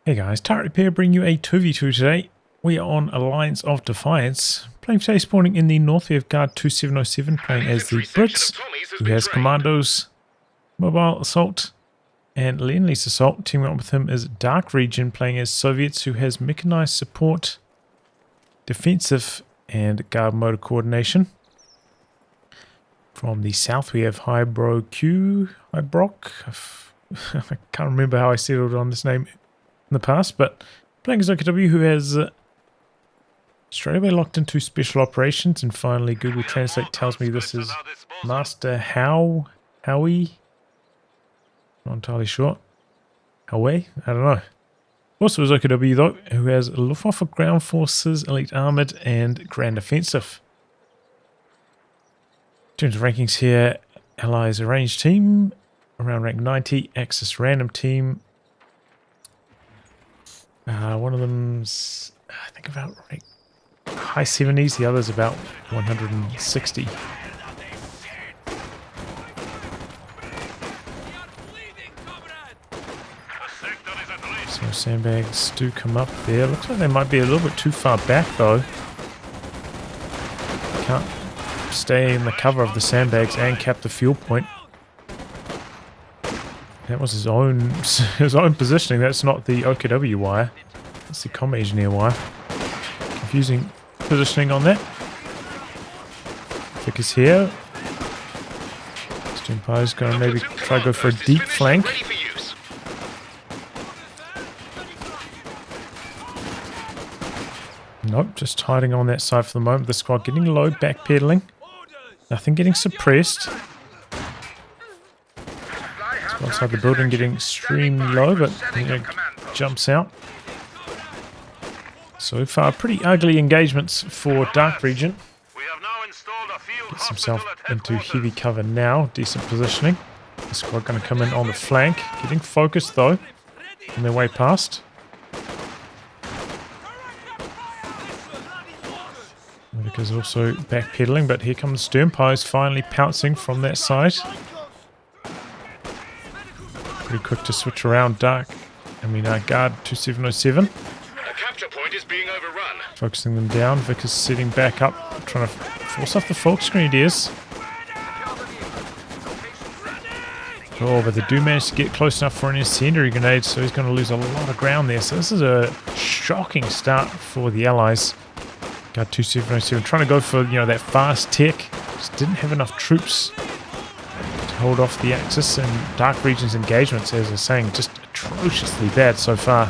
Hey guys, Tarek here bringing you a 2v2 today. We are on Alliance of Defiance. Playing today, spawning in the north. We have Guard2707 playing as the Brits, who has Commandos, Mobile Assault, and Lend-Lease Assault. Teaming up with him is DarkRegion playing as Soviets, who has Mechanized Support, Defensive, and Guard Motor Coordination. From the south we have hybroq. I can't remember how I settled on this name in the past, but playing as OKW, who has straight away locked into special operations, and finally Google Translate tells me this is Master Howe. Not entirely sure. Howe? I don't know. Also is OKW though, who has Luftwaffe Ground Forces, Elite Armoured, and Grand Offensive. In terms of rankings here, Allies Arranged Team around rank 90, Axis Random Team. One of them's, I think, about rank high 70s, the other's about 160. So sandbags do come up there. Looks like they might be a little bit too far back though. Can't stay in the cover of the sandbags and cap the fuel point. That was his own positioning. That's not the OKW wire. That's the comm engineer wire. Confusing positioning on that. Vic is here. Steampire's going to maybe try to go for a deep flank. Nope, just hiding on that side for the moment. The squad getting low, backpedaling. Nothing getting suppressed. Outside the building getting extremely low, but jumps out. So far, pretty ugly engagements for DarkRegion. Gets himself into heavy cover now. Decent positioning. The squad going to come in on the flank. Getting focused though on their way past. Is also backpedaling, but here comes Sternpires finally pouncing from that side. Pretty quick to switch around Guard2707. A capture point is being overrun. Focusing them down. Vic is setting back up, trying to force off the Falk Grenadiers. Oh, but they do manage to get close enough for an incendiary grenade, so he's going to lose a lot of ground there. So this is a shocking start for the Allies. Guard2707 trying to go for, that fast tech. Just didn't have enough troops to hold off the Axis, and DarkRegion's engagements, as I was saying, just atrociously bad so far.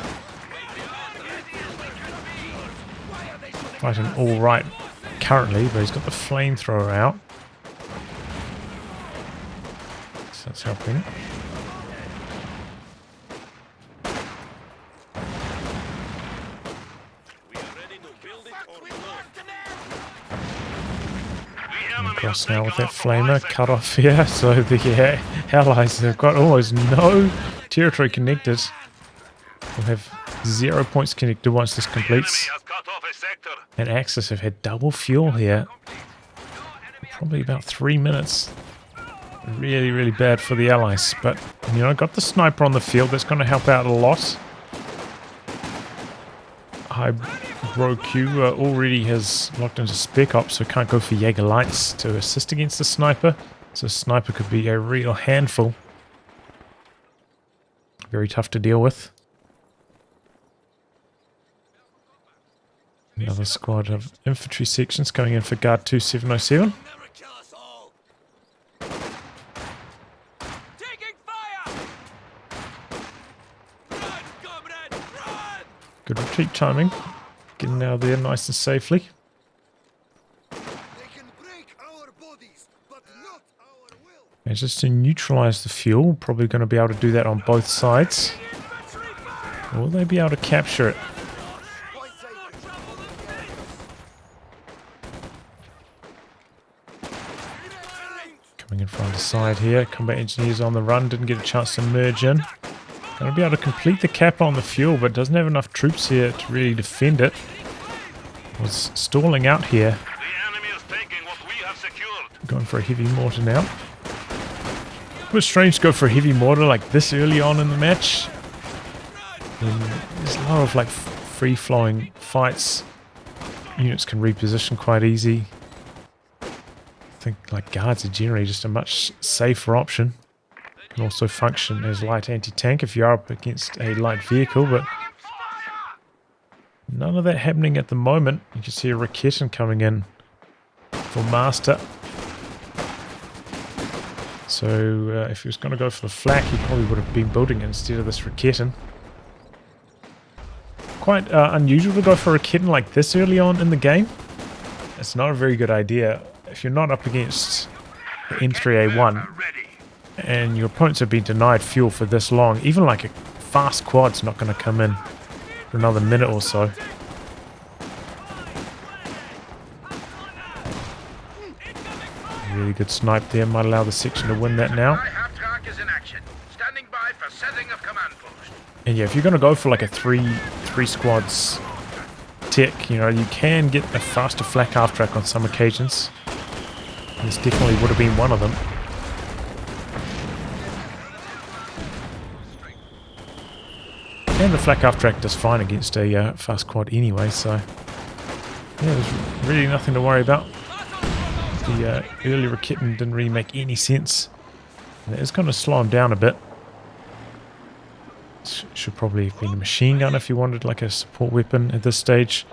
Fighting all right currently, but he's got the flamethrower out. So that's helping. Across now with that flamer cut off here, so the Allies have got almost no territory connected. We'll have 0 points connected once this completes. And Axis have had double fuel here. Probably about 3 minutes. Really, really bad for the Allies. But, got the sniper on the field. That's going to help out a lot. hybroq already has locked into Spec Ops, so can't go for Jaeger Lights to assist against the sniper. So sniper could be a real handful. Very tough to deal with. Another squad of infantry sections coming in for Guard2707. Good retreat timing. Getting out of there nice and safely. And just to neutralize the fuel, probably going to be able to do that on both sides. Will they be able to capture it? Coming in from the side here. Combat engineers on the run, didn't get a chance to merge in. Going to be able to complete the cap on the fuel, but doesn't have enough troops here to really defend it. Was stalling out here. Going for a heavy mortar now. It was strange to go for a heavy mortar like this early on in the match. And there's a lot of like free-flowing fights. Units can reposition quite easy. I think like guards are generally just a much safer option. Can also function as light anti-tank if you're up against a light vehicle, but none of that happening at the moment. You can see a Raketin coming in for Master. So if he was going to go for the flak, he probably would have been building it instead of this Raketin. Quite unusual to go for a Raketin like this early on in the game. It's not a very good idea. If you're not up against the M3A1 and your opponents have been denied fuel for this long, even like a fast quad's not going to come in for another minute or so. Really good snipe there. Might allow the section to win that now. And yeah, if you're going to go for like a three squads tick, you know, you can get a faster flak half track on some occasions. This definitely would have been one of them. And the flak half track does fine against a fast quad anyway, so yeah, there's really nothing to worry about. The early Raketin didn't really make any sense. And it is going to slow him down a bit. Should probably have been a machine gun if you wanted like a support weapon at this stage.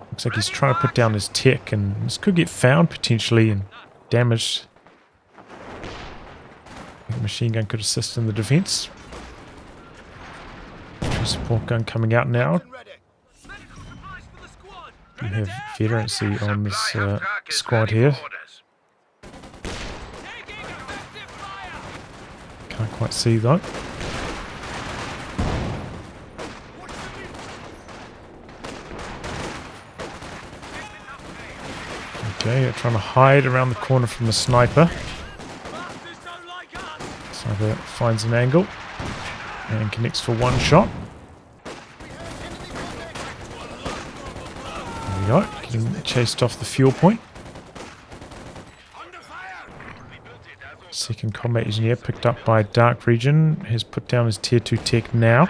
Looks like he's trying to put down his tech, and this could get found potentially and damaged. The machine gun could assist in the defense. Support gun coming out now. We have veterancy on this squad here. Can't quite see though. Okay, they're trying to hide around the corner from the sniper. Sniper finds an angle and connects for one shot. There we go, getting chased off the fuel point. Second combat engineer picked up by DarkRegion has put down his tier 2 tech now.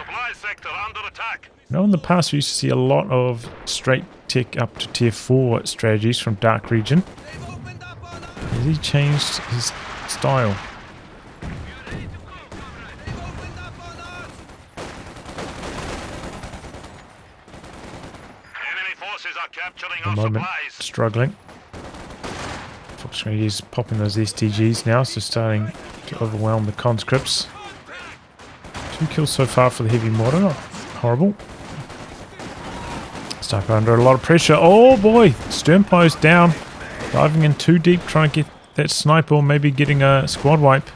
Now in the past we used to see a lot of straight tech up to tier 4 strategies from DarkRegion. Has he changed his style? At the moment, struggling. Unfortunately, he's popping those STGs now, so starting to overwhelm the conscripts. 2 kills so far for the heavy mortar, not horrible. Sniper under a lot of pressure. Oh boy, stern post down. Diving in too deep, trying to get that sniper, or maybe getting a squad wipe.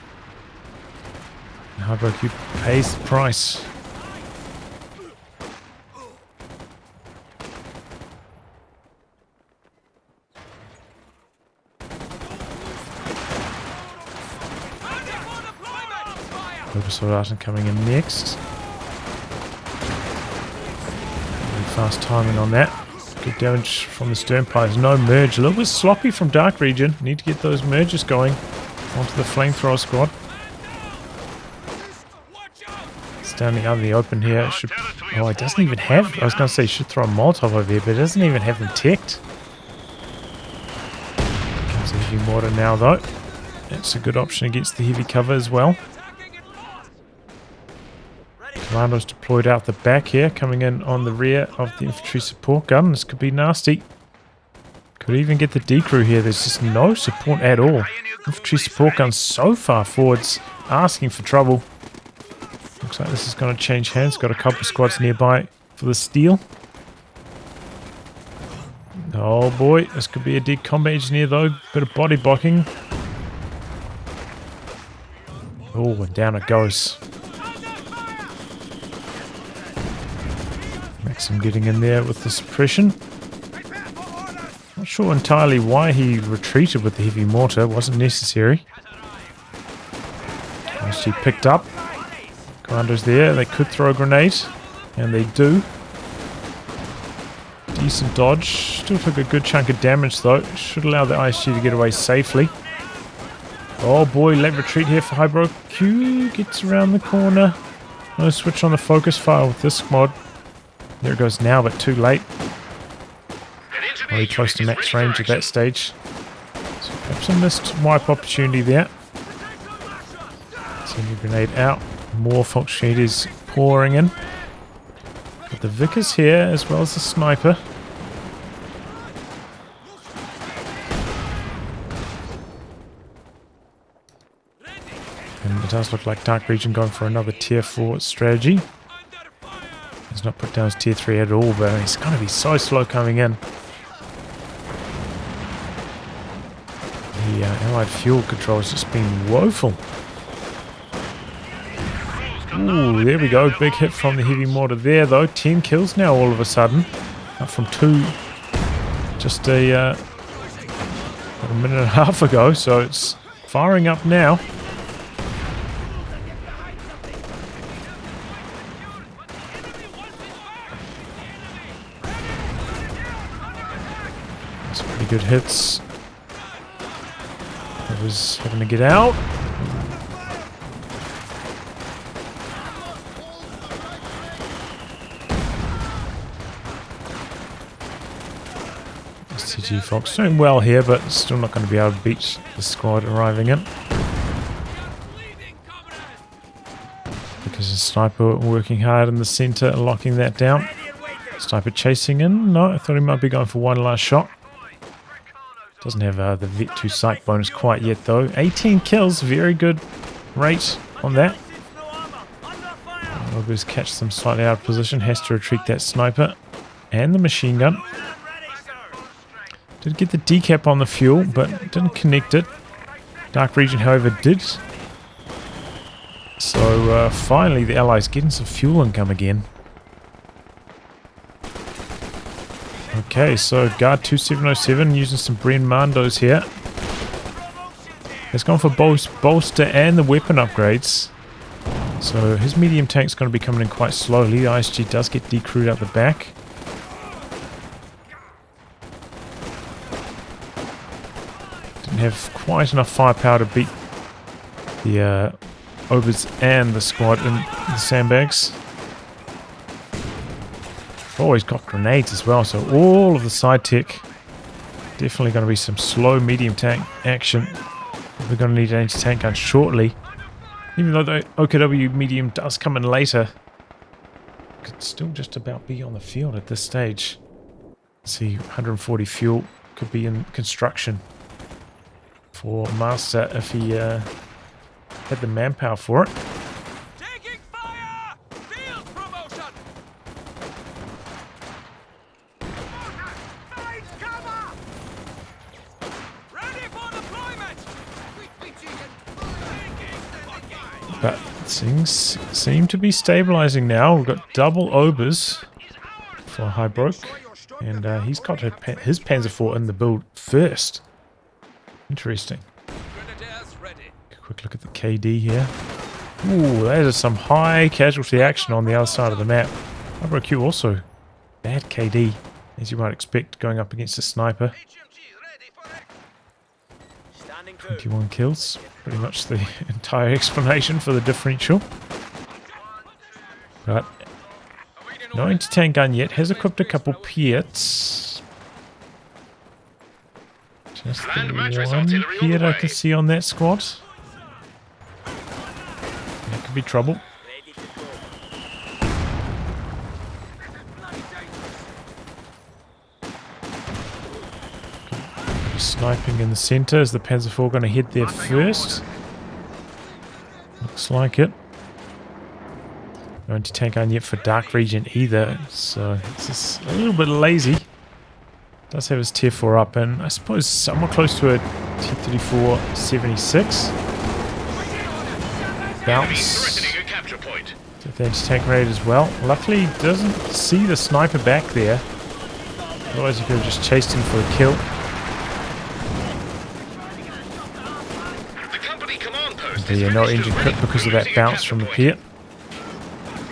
And hybroq pays the price. Soldaten coming in next. Really fast timing on that. Good damage from the sternpipes. No merge. A little bit sloppy from DarkRegion. Need to get those merges going onto the flamethrower squad. Standing out in the open here. It should, oh, it doesn't even have. I was going to say it should throw a Molotov over here, but it doesn't even have them ticked. Comes a heavy mortar now though. That's a good option against the heavy cover as well. Commando's deployed out the back here, coming in on the rear of the infantry support gun. This could be nasty. Could even get the D-crew here. There's just no support at all. Infantry support gun so far forwards, asking for trouble. Looks like this is going to change hands. Got a couple of squads nearby for the steal. Oh boy, this could be a dead combat engineer though. Bit of body blocking. Oh, and down it goes. Maxim getting in there with the suppression. Not sure entirely why he retreated with the heavy mortar. Wasn't necessary. Actually picked up. Commando's there. They could throw a grenade. And they do. Decent dodge. Still took a good chunk of damage though. Should allow the ISG to get away safely. Oh boy, late retreat here for hybroq. Gets around the corner. No switch on the focus fire with this squad. There it goes now, but too late. Very close to max range at that stage. So perhaps a missed wipe opportunity there. Send a grenade out. More Fox Shaders pouring in. But the Vic is here as well as the sniper. And it does look like DarkRegion going for another tier 4 strategy. He's not put down his tier 3 at all, but he's going to be so slow coming in. The allied fuel control has just been woeful. Ooh, there we go. Big hit from the heavy mortar there, though. 10 kills now all of a sudden. Up from 2 just a minute and a half ago, so it's firing up now. That's pretty good hits. I was having to get out. CG Fox doing well here, but still not going to be able to beat the squad arriving in. Because the sniper working hard in the center, locking that down. Sniper chasing in. No, I thought he might be going for one last shot. Doesn't have the Vet 2 psych bonus quite yet though. 18 kills, very good rate on that. Ogres catch them slightly out of position, has to retreat that sniper and the machine gun. Did get the decap on the fuel, but didn't connect it. DarkRegion, however, did. So finally the allies getting some fuel income again. Okay, so Guard2707 using some Bren Mandos here. He's gone for both bolster and the weapon upgrades. So his medium tank's going to be coming in quite slowly. The ISG does get decrewed out the back. Didn't have quite enough firepower to beat the Obers and the squad in the sandbags. Oh, he's got grenades as well, so all of the side tech. Definitely going to be some slow medium tank action. We're going to need an anti-tank gun shortly. Even though the OKW medium does come in later, could still just about be on the field at this stage. Let's see, 140 fuel could be in construction for Master if he had the manpower for it. Taking fire! Field promotion! Find cover! Ready for deployment! But things seem to be stabilizing now. We've got double Obers for hybroq, and he's got his Panzer IV in the build first. Interesting. Quick look at the KD here. Ooh, that is some high casualty action on the other side of the map. hybroq also bad KD, as you might expect, going up against a sniper. 21 kills, pretty much the entire explanation for the differential. But no anti-tank gun yet, has equipped a couple Piets. Just the one Piet I can see on that squad. That could be trouble. Sniping in the center. Is the Panzer IV going to head there first? Looks like it. No anti-tank gun yet for DarkRegion either, so it's just a little bit lazy. Does have his tier 4 up, and I suppose somewhat close to a T-34 76. Bounce. Get the anti-tank raid as well. Luckily, he doesn't see the sniper back there. Otherwise, he could have just chased him for a kill. The no engine crit because of that bounce from the Piet.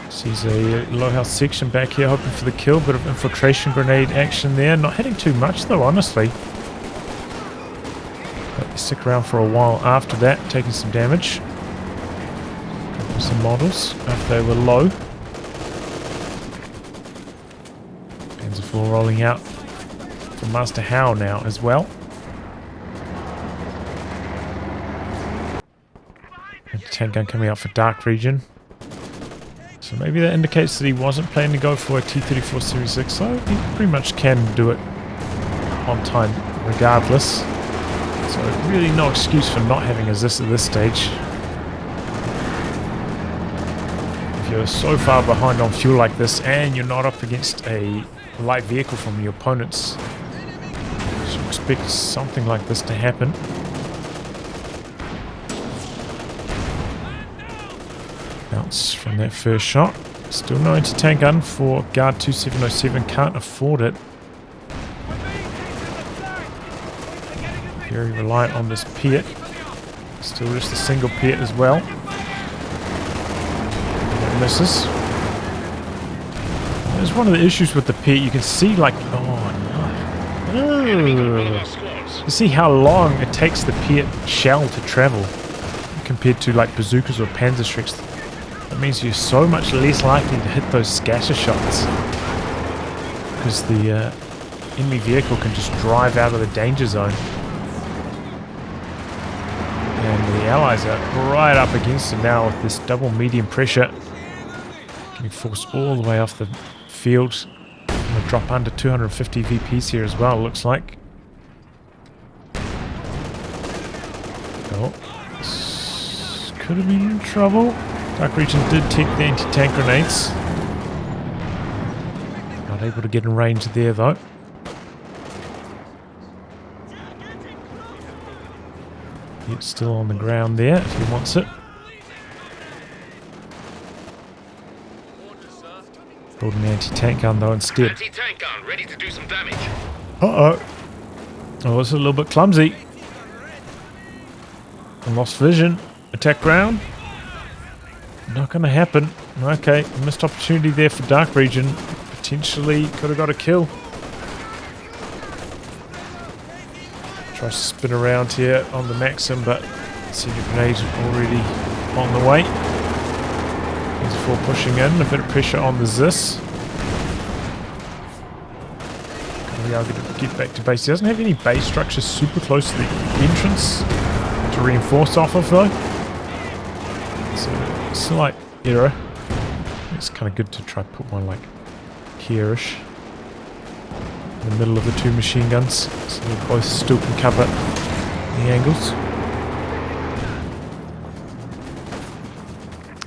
Sees a low health section back here, hoping for the kill. Bit of infiltration grenade action there. Not hitting too much though, honestly. But they stick around for a while after that, taking some damage. some models if they were low. Panzer IV rolling out for Master Howe now as well. Tank gun coming out for DarkRegion. So maybe that indicates that he wasn't planning to go for a T-34-76, so he pretty much can do it on time regardless. So really no excuse for not having a ZIS at this stage. If you're so far behind on fuel like this and you're not up against a light vehicle from your opponents, you should expect something like this to happen. Bounce from that first shot. Still no anti-tank gun for Guard2707. Can't afford it. Very reliant on this Piet. Still just a single Piet as well. That misses. There's one of the issues with the Piet. You can see like, oh no. You see how long it takes the Piet shell to travel compared to like bazookas or Panzerschrecks. That means you're so much less likely to hit those scatter shots because the enemy vehicle can just drive out of the danger zone. And the allies are right up against it now with this double medium pressure. Getting forced all the way off the field. Going to drop under 250 VPs here as well, it looks like. Oh, this could have been in trouble. DarkRegion did take the anti-tank grenades. Not able to get in range there though. It's still on the ground there if he wants it. Build an anti-tank gun though instead. Anti-tank gun ready to do some damage. Uh-oh. Oh, it's a little bit clumsy. I lost vision. Attack ground. Not going to happen. Okay, missed opportunity there for DarkRegion. Potentially could have got a kill. Tries to spin around here on the Maxim, but senior grenades already on the way. There's a 4 pushing in, a bit of pressure on the ZIS. Gonna be able to get back to base. He doesn't have any base structures super close to the entrance to reinforce off of though. So slight error. It's kind of good to try to put one like here-ish in the middle of the 2 machine guns, so they both still can cover the angles.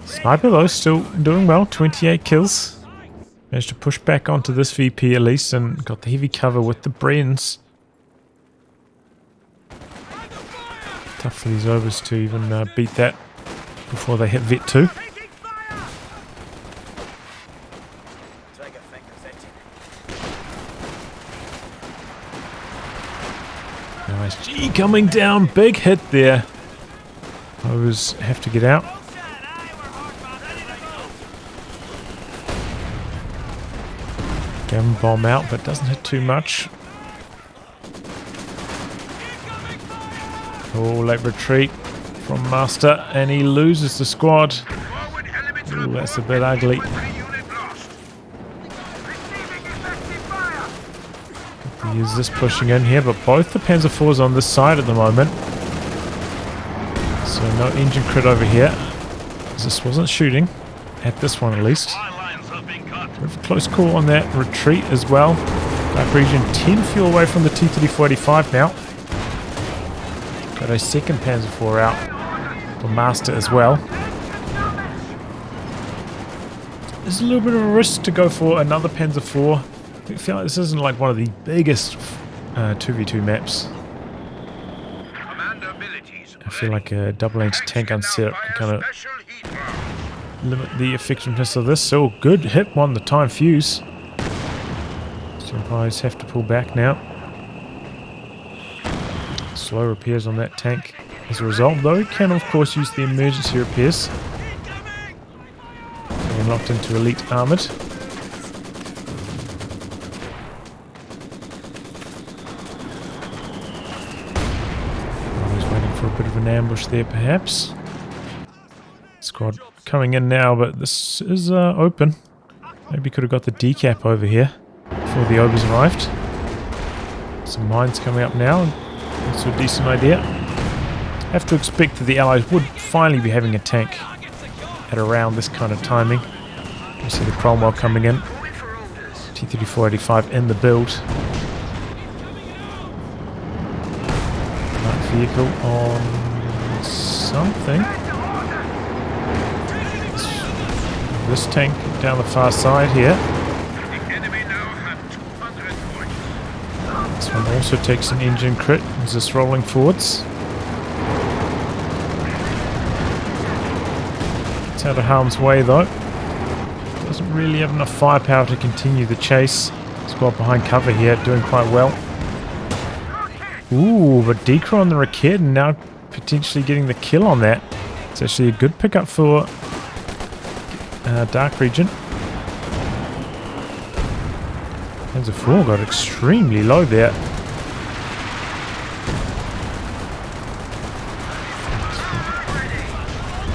Sniper though still doing well, 28 kills. Managed to push back onto this VP at least and got the heavy cover with the Brens. Tough for these overs to even beat that before they hit Vet 2. Nice G coming down, big hit there. Overs have to get out. Gavin bomb out, but doesn't hit too much. Oh, late retreat from Master, and he loses the squad. Ooh, that's a bit ugly. Use this pushing in here, but both the Panzer IVs on this side at the moment. So no engine crit over here. This wasn't shooting, at this one at least. Bit of a close call on that retreat as well. DarkRegion 10 fuel away from the T-34-85 now. Got a second Panzer IV out for Master as well. There's a little bit of a risk to go for another Panzer IV. I feel like this isn't like one of the biggest 2v2 maps. I feel like a double anti-tank gun setup can kind of limit the effectiveness of this. So good hit, won the time fuse. Empires have to pull back now. Slow repairs on that tank as a result, though you can of course use the emergency repairs. Getting locked into elite armoured. He's waiting for a bit of an ambush there perhaps. Squad coming in now, but this is open. Maybe could have got the decap over here before the obers arrived. Some mines coming up now. That's a decent idea. Have to expect that the Allies would finally be having a tank at around this kind of timing. You see the Cromwell coming in. T-3485 in the build. Light vehicle on something. This tank down the far side here. This one also takes an engine crit. Is this rolling forwards? It's out of harm's way though. Doesn't really have enough firepower to continue the chase. Squad behind cover here, doing quite well. Ooh, but Decra on the Raked and now potentially getting the kill on that. It's actually a good pickup for DarkRegion. Panzer IV got extremely low there.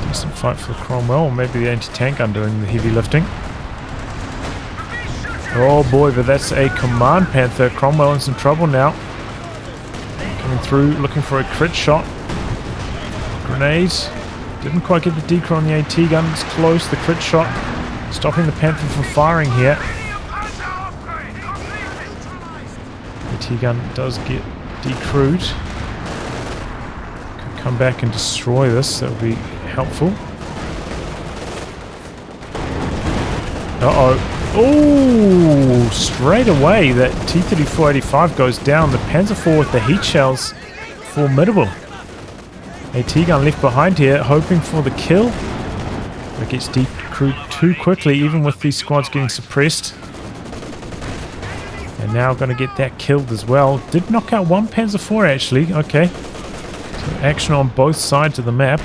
Decent fight for the Cromwell, or maybe the anti-tank gun doing the heavy lifting. Oh boy, but that's a command Panther. Cromwell in some trouble now. Coming through, looking for a crit shot. Grenade. Didn't quite get the decro on the AT gun. It's close, the crit shot. Stopping the Panther from firing here. AT gun does get decrewed. Could come back and destroy this. That would be helpful. Uh-oh. Oh, straight away that T-3485 goes down. The Panzer IV with the heat shells, formidable. AT gun left behind here, hoping for the kill. But gets decrewed too quickly, even with these squads getting suppressed. And now going to get that killed as well. Did knock out one Panzer IV actually. Okay. So action on both sides of the map.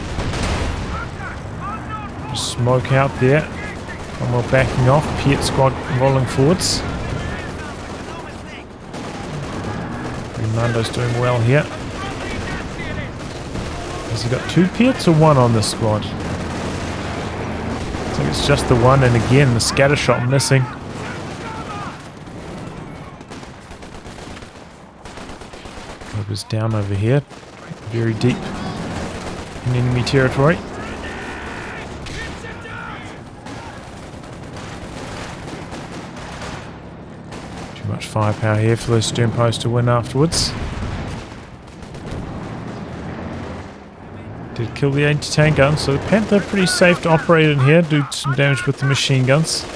Just smoke out there. Cromwell backing off, Piet squad rolling forwards. Mando's doing well here. Has he got two Piets or one on this squad? I think it's just the one, and again the scatter shot missing. Obers down over here, very deep in enemy territory. Much firepower here for those stern posts to win afterwards. Did kill the anti-tank gun, so the Panther pretty safe to operate in here, do some damage with the machine guns.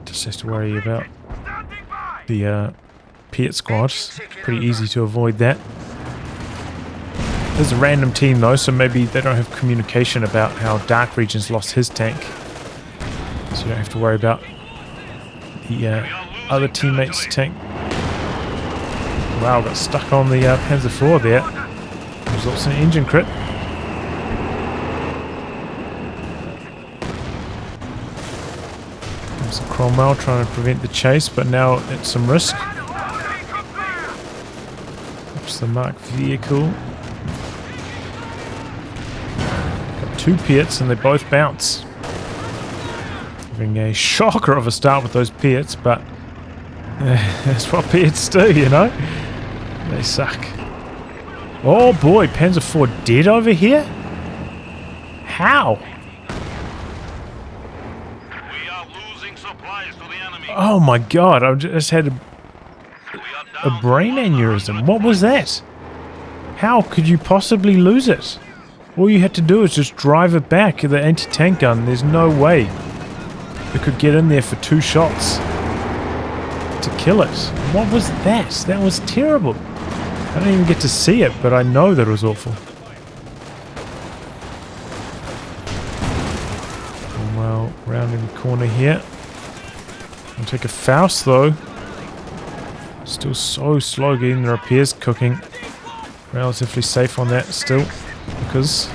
Just has to worry about the Piet squad. Pretty easy to avoid that. There's a random team though, so maybe they don't have communication about how DarkRegion's lost his tank. So you don't have to worry about the other teammates' tank. Wow, got stuck on the Panzer IV there. Results in an engine crit. There's a Cromwell trying to prevent the chase, but now at some risk. Oops, the marked vehicle. Got two Piets and they both bounce. A shocker of a start with those Piets, but that's what Piets do, you know? They suck. Oh boy, Panzer IV dead over here? How? We are losing supplies to the enemy. Oh my god, I just had a brain aneurysm. What was that? How could you possibly lose it? All you had to do is just drive it back, the anti-tank gun. There's no way it could get in there for two shots to kill it. What was that? That was terrible. I didn't even get to see it, but I know that it was awful. Well, rounding the corner here. I'll take a Faust though. Still so slow getting the repairs cooking. Relatively safe on that still, because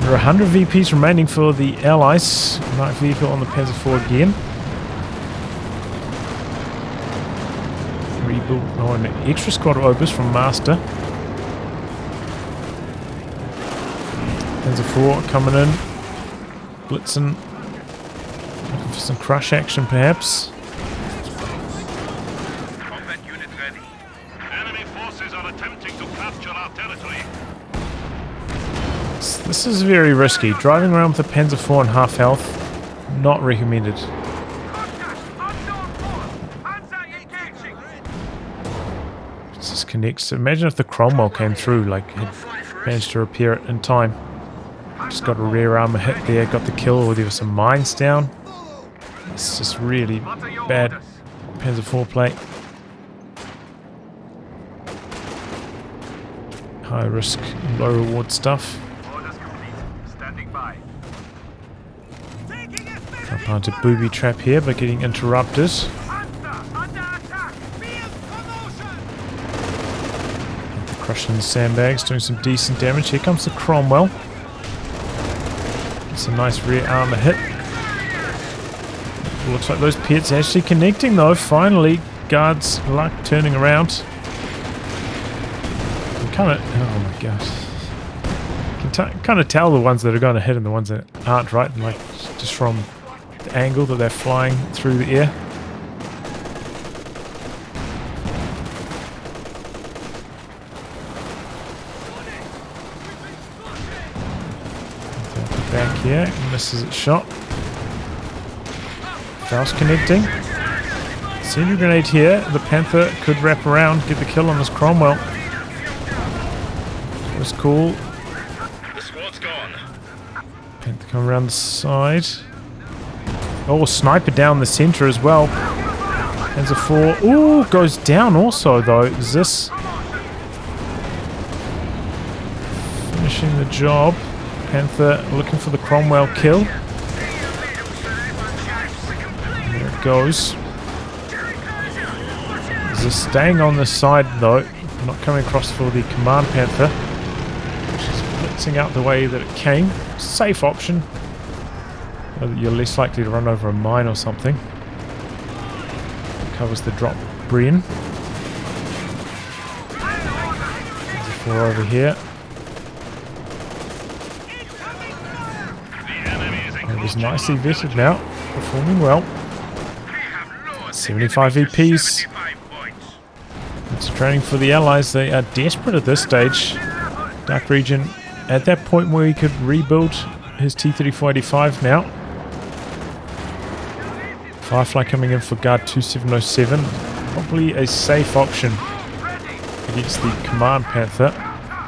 there are 100 VPs remaining for the Allies. Night vehicle on the Panzer IV again. Rebuild. Oh, an extra squad of Obers from Master. Panzer IV coming in. Blitzing. Looking for some crush action perhaps. Combat unit ready. Enemy forces are attempting to capture our territory. This is very risky. Driving around with a Panzer IV on half health, not recommended. It just connects. Imagine if the Cromwell came through, like it managed to repair it in time. Just got a rear armor hit there, got the kill, or there were some mines down. It's just really bad Panzer IV play. High risk, low reward stuff. Can't find a booby trap here, but getting interrupted. Crushing the sandbags, doing some decent damage. Here comes the Cromwell. It's a nice rear armor hit. Looks like those pits actually connecting though. Finally, Guard's luck turning around. Oh my god. You can kind of tell the ones that are going to hit and the ones that aren't, right? Like just from the angle that they're flying through the air. Back here, misses its shot. Faust connecting. Sentry grenade here. The Panther could wrap around, get the kill on this Cromwell. Was cool. The squad's gone. Panther come around the side. Oh, sniper down the center as well. Panzer IV. Ooh, goes down also though. Is this finishing the job? Panther looking for the Cromwell kill. There it goes. Is this staying on this side though? Not coming across for the Command Panther. Just blitzing out the way that it came. Safe option. You're less likely to run over a mine or something. Covers the drop Brian. There's a 4 over here. It was nicely vetted now. Performing well. 75 VPs. It's training for the Allies. They are desperate at this stage. DarkRegion at that point where he could rebuild his T-3485 now. Firefly coming in for Guard2707. Probably a safe option against the Command Panther.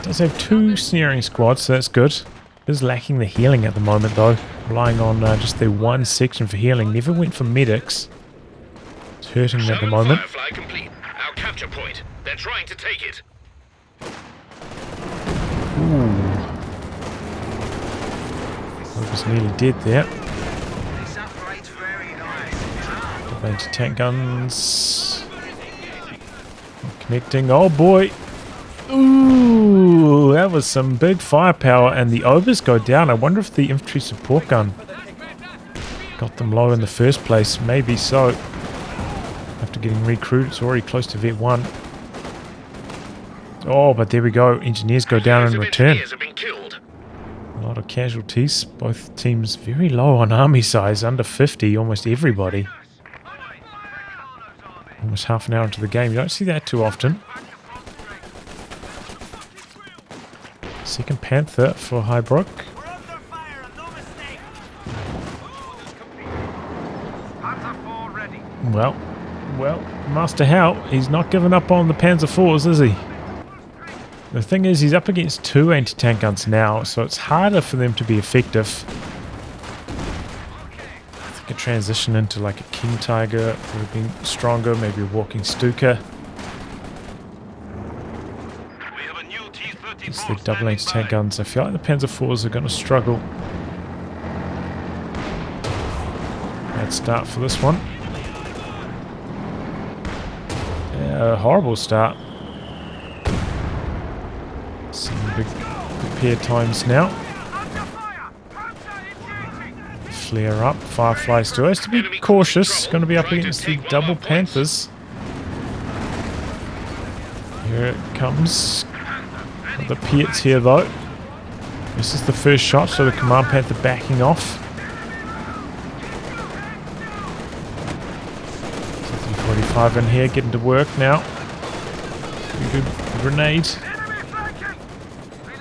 Does have 2 snaring squads, so that's good. Is lacking the healing at the moment though. Relying on just their one section for healing. Never went for medics. It's hurting at the moment. Firefly complete. Our capture point. They're trying to take it. Ooh. I was nearly dead there. Anti-tank guns. Connecting. Oh boy. Ooh, that was some big firepower, and the overs go down. I wonder if the infantry support gun got them low in the first place. Maybe so. After getting recruited, it's already close to Vet 1. Oh, but there we go. Engineers go down in return. A lot of casualties. Both teams very low on army size, under 50, almost everybody. Almost half an hour into the game. You don't see that too often. Second Panther for hybroq. Well, Master Howe, he's not giving up on the Panzer IVs, is he? The thing is, he's up against 2 anti-tank guns now, so it's harder for them to be effective. I think a transition into like a King Tiger would have been stronger, maybe a walking Stuka. It's the double anti-tank guns. I feel like the Panzer IVs are going to struggle. Bad start for this one. Yeah, horrible start. Some big repair times now. Flare up. Firefly still has to be cautious. Going to be up against the double Panthers. Here it comes. The Piets here though. This is the first shot, so the Command Panther backing off. 45 in here, getting to work now. Pretty good grenade.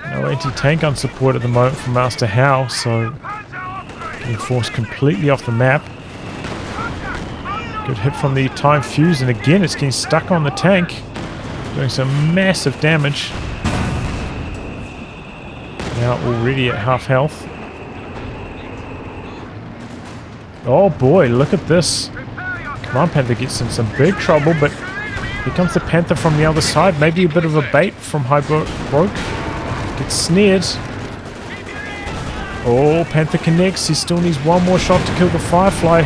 No anti-tank on support at the moment from Master Howe, so getting forced completely off the map. Good hit from the time fuse, and again it's getting stuck on the tank, doing some massive damage. Now already at half health. Oh boy, look at this. Command Panther gets in some big trouble, but here comes the Panther from the other side. Maybe a bit of a bait from hybroq. Gets snared. Oh, Panther connects. He still needs one more shot to kill the Firefly.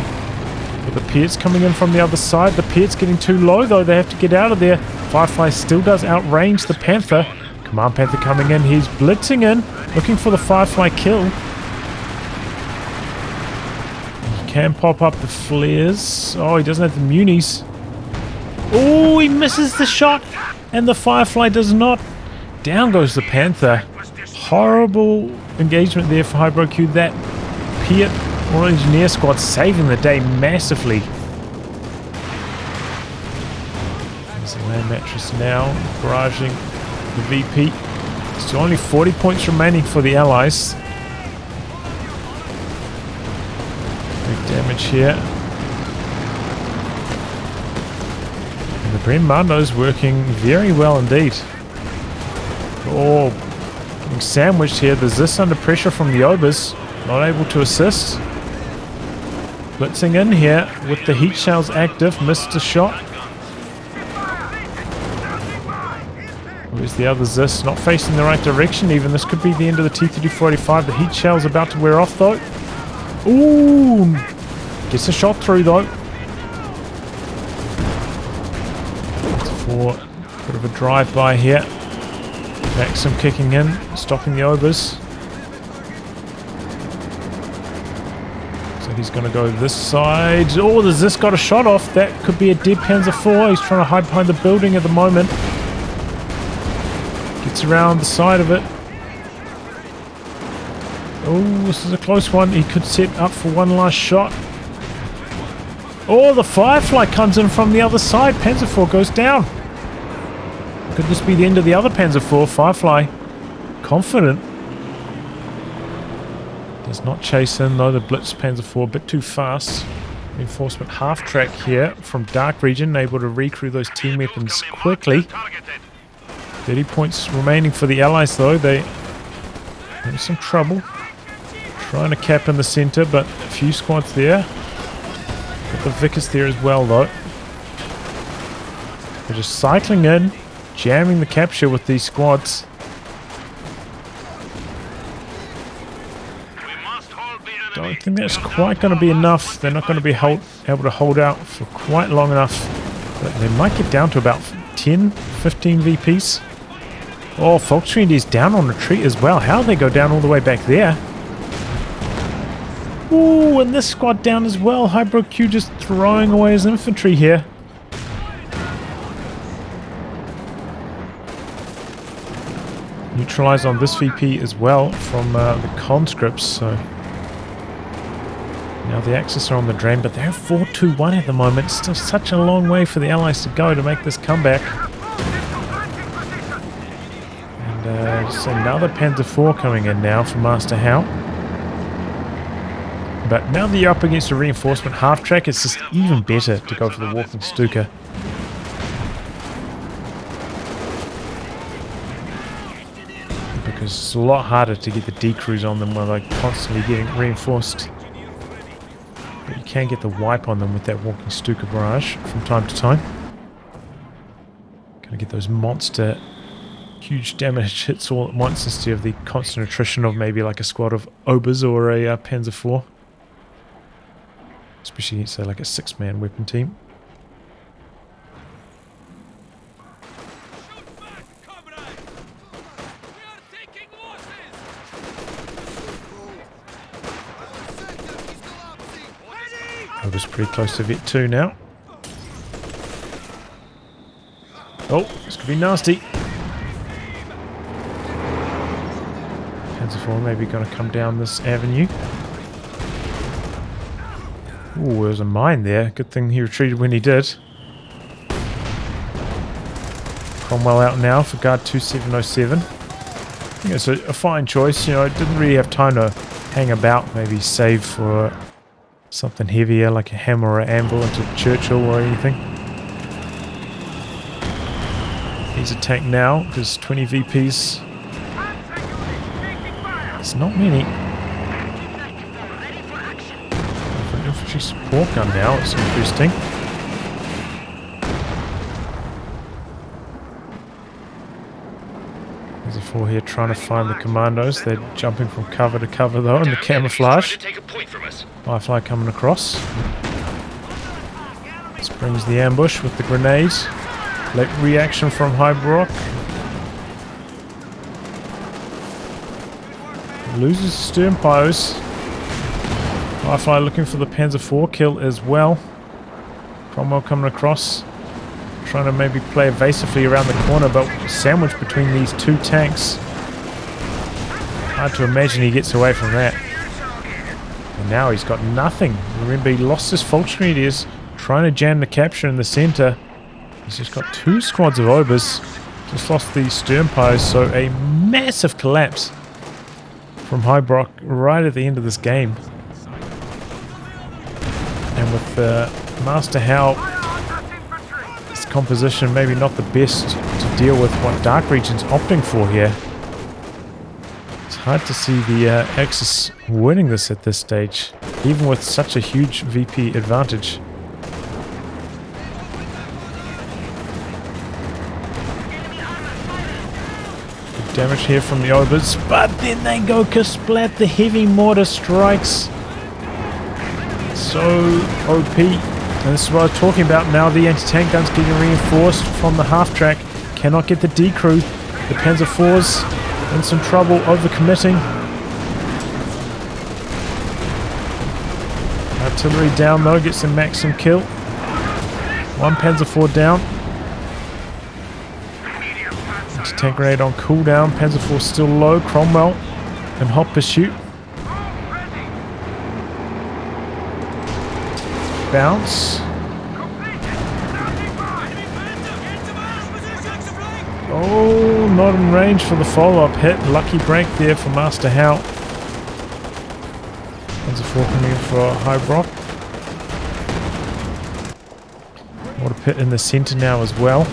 But the Pierce coming in from the other side. The Pierce getting too low though. They have to get out of there. Firefly still does outrange the Panther. Command Panther coming in. He's blitzing in, looking for the Firefly kill. Can pop up the flares. Oh, he doesn't have the munis. Oh, he misses the shot, and the Firefly does not. Down goes the Panther. Horrible engagement there for hybroq. That Piet or Engineer squad saving the day massively. There's a land mattress now, barraging the VP. Still only 40 points remaining for the Allies. Damage here. And the Bren Mando's working very well indeed. Oh, getting sandwiched here. There's this under pressure from the Obers. Not able to assist. Blitzing in here with the heat shells active. Missed a shot. Where's the other Zis? Not facing the right direction even. This could be the end of the T-3485. The heat shell's about to wear off though. Ooh! Gets a shot through though. For a bit of a drive-by here. Maxim kicking in, stopping the Obers. So he's going to go this side. Oh, the Zis got a shot off. That could be a dead Panzer IV. He's trying to hide behind the building at the moment. Gets around the side of it. Oh, this is a close one. He could set up for one last shot. Oh, the Firefly comes in from the other side. Panzer IV goes down. Could this be the end of the other Panzer IV? Firefly confident. Does not chase in though. The Blitz Panzer IV a bit too fast. Reinforcement half track here from DarkRegion, able to recrew those team weapons quickly. 30 points remaining for the Allies though. They have some trouble. Trying to cap in the center, but a few squads there. Got the Vickers there as well though. They're just cycling in, jamming the capture with these squads. Don't think that's quite going to be enough. They're not going to be able to hold out for quite long enough. But they might get down to about 10, 15 VPs. Oh, Volkswagen is down on retreat as well. How do they go down all the way back there? Ooh, and this squad down as well. hybroq just throwing away his infantry here. Neutralized on this VP as well from the conscripts. So now the Axis are on the drain, but they're 4-2-1 at the moment. Still such a long way for the Allies to go to make this comeback. And just another Panzer IV coming in now for Master Howe. But now that you're up against a reinforcement half-track, it's just even better to go for the walking Stuka. Because it's a lot harder to get the decrews on them when they're constantly getting reinforced. But you can get the wipe on them with that walking Stuka barrage from time to time. Gonna get those monster, huge damage hits all at once instead of the constant attrition of maybe like a squad of Obers or a Panzer IV. Especially against, say, like a 6-man weapon team. I was pretty close to Vet 2 now. Oh, this could be nasty. Panzer IV maybe going to come down this avenue. Ooh, there was a mine there. Good thing he retreated when he did. Cromwell out now for Guard2707. I think it's a fine choice. You know, didn't really have time to hang about, maybe save for something heavier like a hammer or an anvil into Churchill or anything. He's a tank now, because 20 VPs. It's not many. For an infantry support gun now, it's interesting. There's a 4 here trying to find the commandos. They're jumping from cover to cover though in the camouflage. Firefly coming across. Springs the ambush with the grenades. Late reaction from hybroq. Loses stern piles. Firefly looking for the Panzer IV kill as well. Cromwell coming across. Trying to maybe play evasively around the corner, but sandwiched between these two tanks. Hard to imagine he gets away from that. And now he's got nothing. Remember, he lost his Volksgrenadiers trying to jam the capture in the center. He's just got 2 squads of Obers. Just lost the stern piles, so a massive collapse from hybroq right at the end of this game. And with Master Howe, his composition maybe not the best to deal with what DarkRegion's opting for here. It's hard to see the Axis winning this at this stage, even with such a huge VP advantage. Damage here from the Obers, but then they go kersplat. The heavy mortar strikes. So OP. And this is what I was talking about now. The anti-tank guns getting reinforced from the half-track. Cannot get the decrew. The Panzer IV's in some trouble, overcommitting. Artillery down though, gets the maximum kill. 1 Panzer IV down. Tank grenade on cooldown. Panzer IV still low. Cromwell in hot pursuit. Bounce. Oh, not in range for the follow-up hit. Lucky break there for Master Howe. Panzer IV coming in for hybroq. Water pit in the center now as well.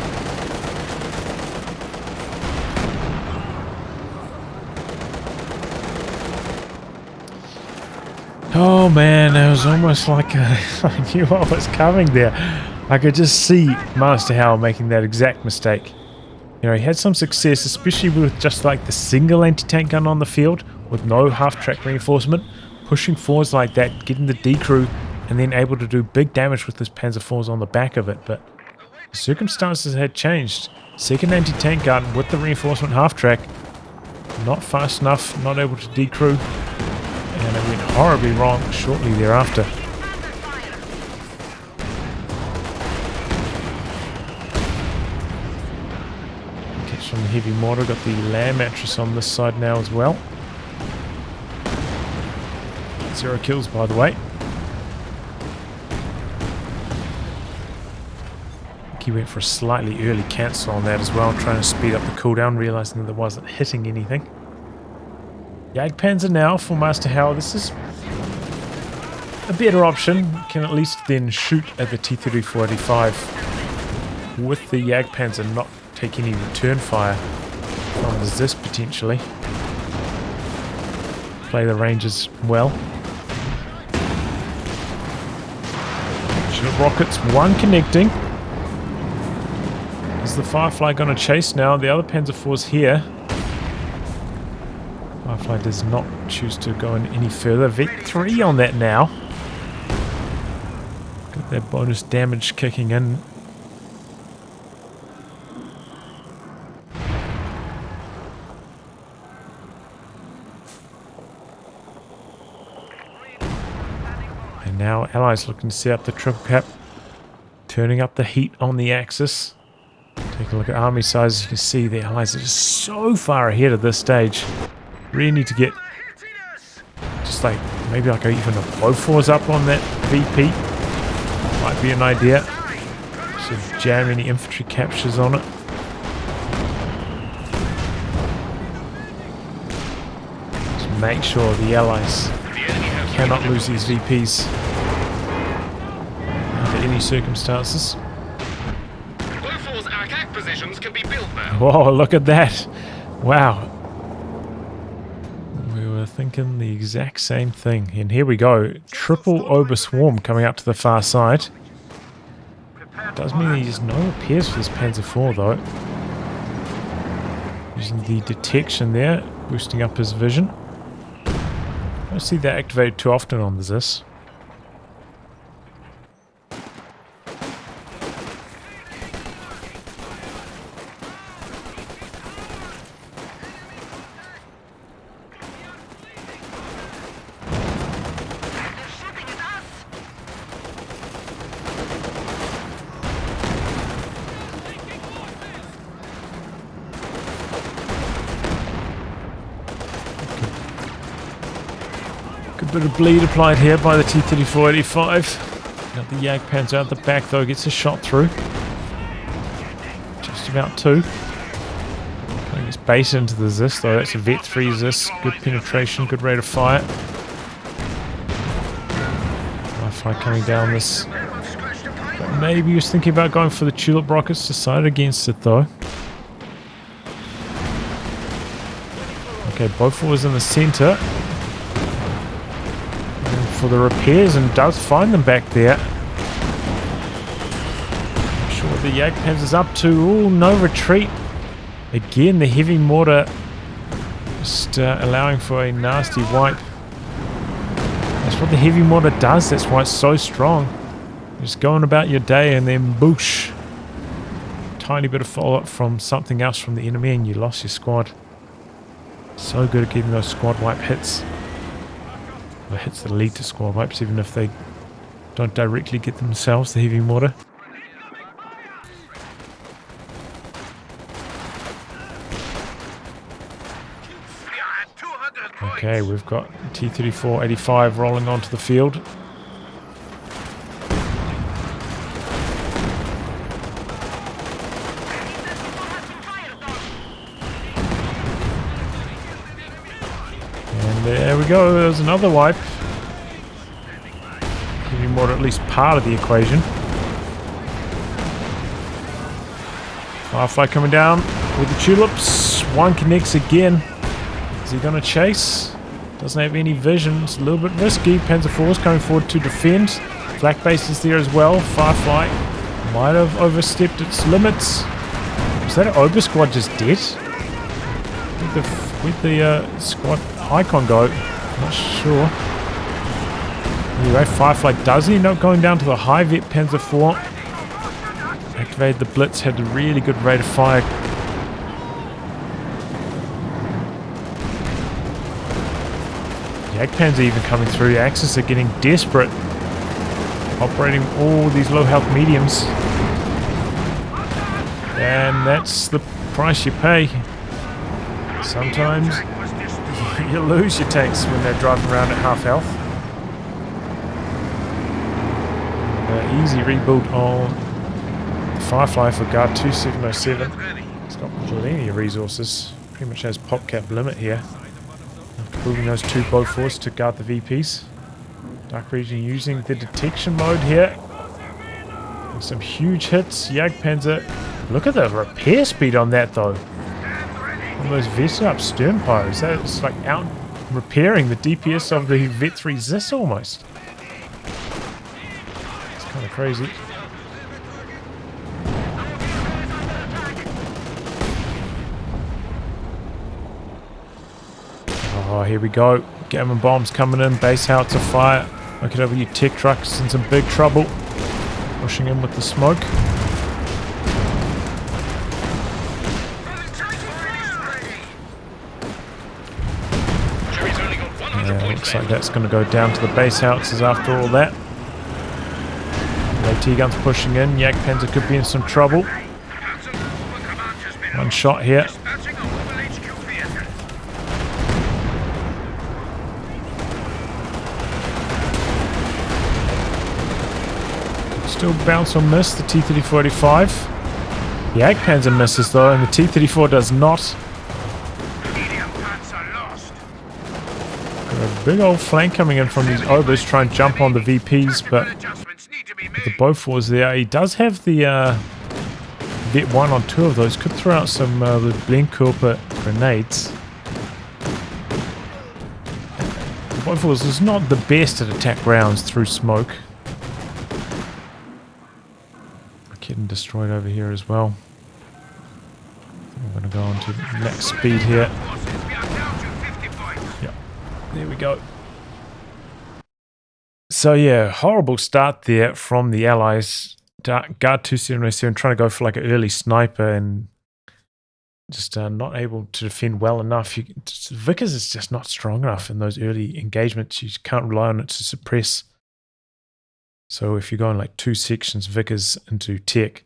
Oh man, it was almost like I knew what was coming there. I could just see Master Howe making that exact mistake. You know, he had some success, especially with just like the single anti-tank gun on the field, with no half-track reinforcement, pushing forwards like that, getting the decrew, and then able to do big damage with his Panzer IVs on the back of it. But the circumstances had changed. Second anti-tank gun with the reinforcement half-track, not fast enough, not able to decrew. And it went horribly wrong shortly thereafter. Catch from the heavy mortar, got the land mattress on this side now as well. 0 kills by the way. I think he went for a slightly early cancel on that as well, trying to speed up the cooldown, realizing that it wasn't hitting anything. Jagdpanzer now for Master Howe. This is a better option. Can at least then shoot at the T-3485 with the Jagdpanzer, not take any return fire from the Zis potentially. Play the ranges well. Rockets, 1 connecting. Is the Firefly going to chase now? The other Panzer IV's here. Firefly does not choose to go in any further. Vet 3 on that now. Got that bonus damage kicking in. And now Allies looking to set up the triple cap. Turning up the heat on the Axis. Take a look at army size. You can see the Allies are just so far ahead at this stage. Really need to get just like maybe like even a Bofors up on that VP. Might be an idea. Should jam any infantry captures on it. Just make sure the allies cannot lose these VPs under any circumstances. Bofors attack positions can be built now. Whoa, look at that. Wow. We were thinking the exact same thing. And here we go. Triple Ober Swarm coming out to the far side. Does mean there's no repairs for this Panzer IV though. Using the detection there, boosting up his vision. I don't see that activated too often on the Zis. Bit of bleed applied here by the T-34-85. Got the Jagdpanzer out the back though, gets a shot through. Just about two. Gets base into the Zis though, that's a Vet 3 Zis. Good penetration, good rate of fire. Wi-Fi coming down this. But maybe he was thinking about going for the Tulip rockets, decided against it though. Okay, Bofors in the center. For the repairs and does find them back there. Not sure what the Jagdpanzer's up to. Oh, no retreat. Again, the heavy mortar just allowing for a nasty wipe. That's what the heavy mortar does. That's why it's so strong. Just going about your day and then boosh. Tiny bit of follow-up from something else from the enemy and you lost your squad. So good at getting those squad wipe hits. Or hits that lead to squad wipes, even if they don't directly get themselves the heavy mortar. Okay, we've got T-34-85 rolling onto the field. There we go, there's another wipe. Heavy mortar at least part of the equation. Firefly coming down with the tulips. One connects again. Is he going to chase? Doesn't have any vision. It's a little bit risky. Panzer IV coming forward to defend. Flak base is there as well. Firefly might have overstepped its limits. Was that an Ober squad just dead? Where'd the squad icon go? Not sure. Anyway, Firefly does end up going down to the high vet Panzer IV. Activated the blitz, had a really good rate of fire. Jagdpanzer even coming through. Axis are getting desperate. Operating all these low health mediums. And that's the price you pay. Sometimes you lose your tanks when they're driving around at half health. Easy rebuild on the Firefly for Guard2707. It's got plenty of resources. Pretty much has pop cap limit here. After building those two Bofors to guard the VPs. DarkRegion using the detection mode here. And some huge hits. Jagdpanzer. Look at the repair speed on that though. On those vessel up stern pyros. That's like out repairing the DPS of the Vet 3 Zis almost. It's kind of crazy. Oh, here we go. Gamma bombs coming in. Base howitzer fire. OKW tech trucks in some big trouble. Pushing in with the smoke. Looks like that's going to go down to the base howitzers after all that. AT guns pushing in. Jagdpanzer could be in some trouble. One shot here. Still bounce or miss the T-34-85. The Jagdpanzer misses though, and the T-34 does not. Medium panzer lost. Got a big old flank coming in from these Obers, trying to jump on the VPs, but Adjustments need to be the made. Bofors there. He does have the Vet 1 on 2 of those. Could throw out some the Blenkurper grenades. The Bofors is not the best at attack rounds through smoke. Getting destroyed over here as well. I'm going to go on to max speed here. Forces, we are down to 50 points. Yep, there we go. So yeah, horrible start there from the Allies. Guard2707 trying to go for like an early sniper and just not able to defend well enough. Vickers is just not strong enough in those early engagements. You can't rely on it to suppress. So if you're going like 2 sections Vickers into tech,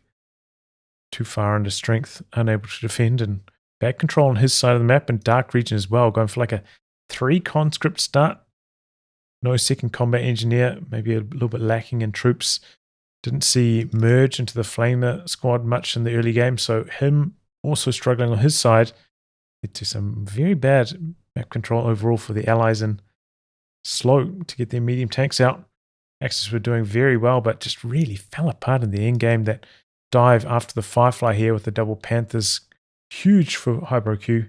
too far under strength, unable to defend, and bad control on his side of the map, and DarkRegion as well, going for like a 3 conscript start. No second combat engineer, maybe a little bit lacking in troops. Didn't see merge into the Flamer squad much in the early game, so him also struggling on his side. Led to some very bad map control overall for the Allies, and slow to get their medium tanks out. Axis were doing very well, but just really fell apart in the end game. That dive after the Firefly here with the double Panthers, huge for hybroq.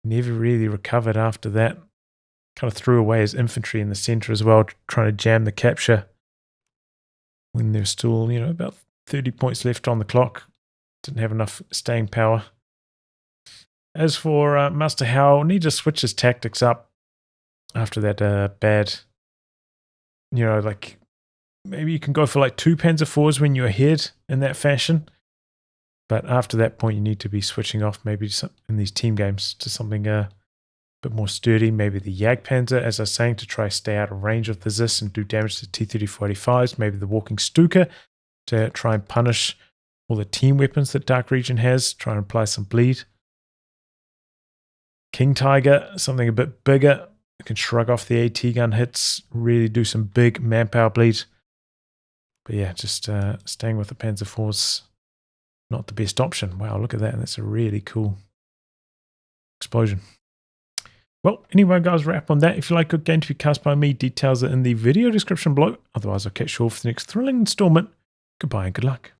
Never really recovered after that. Kind of threw away his infantry in the center as well, trying to jam the capture when there's still, about 30 points left on the clock. Didn't have enough staying power. As for Master Howe, need to switch his tactics up after that bad. Like maybe you can go for like 2 Panzer IVs when you're ahead in that fashion. But after that point, you need to be switching off maybe in these team games to something a bit more sturdy. Maybe the Jagdpanzer, as I was saying, to try stay out of range of the Zis and do damage to T-34-85s. Maybe the Walking Stuka to try and punish all the team weapons that DarkRegion has. Try and apply some bleed. King Tiger, something a bit bigger. You can shrug off the AT gun hits, really do some big manpower bleed. But yeah, just staying with the Panzer IVs, not the best option. Wow, look at that. That's a really cool explosion. Well, anyway, guys, wrap on that. If you like a game to be cast by me, details are in the video description below. Otherwise, I'll catch you all for the next thrilling installment. Goodbye and good luck.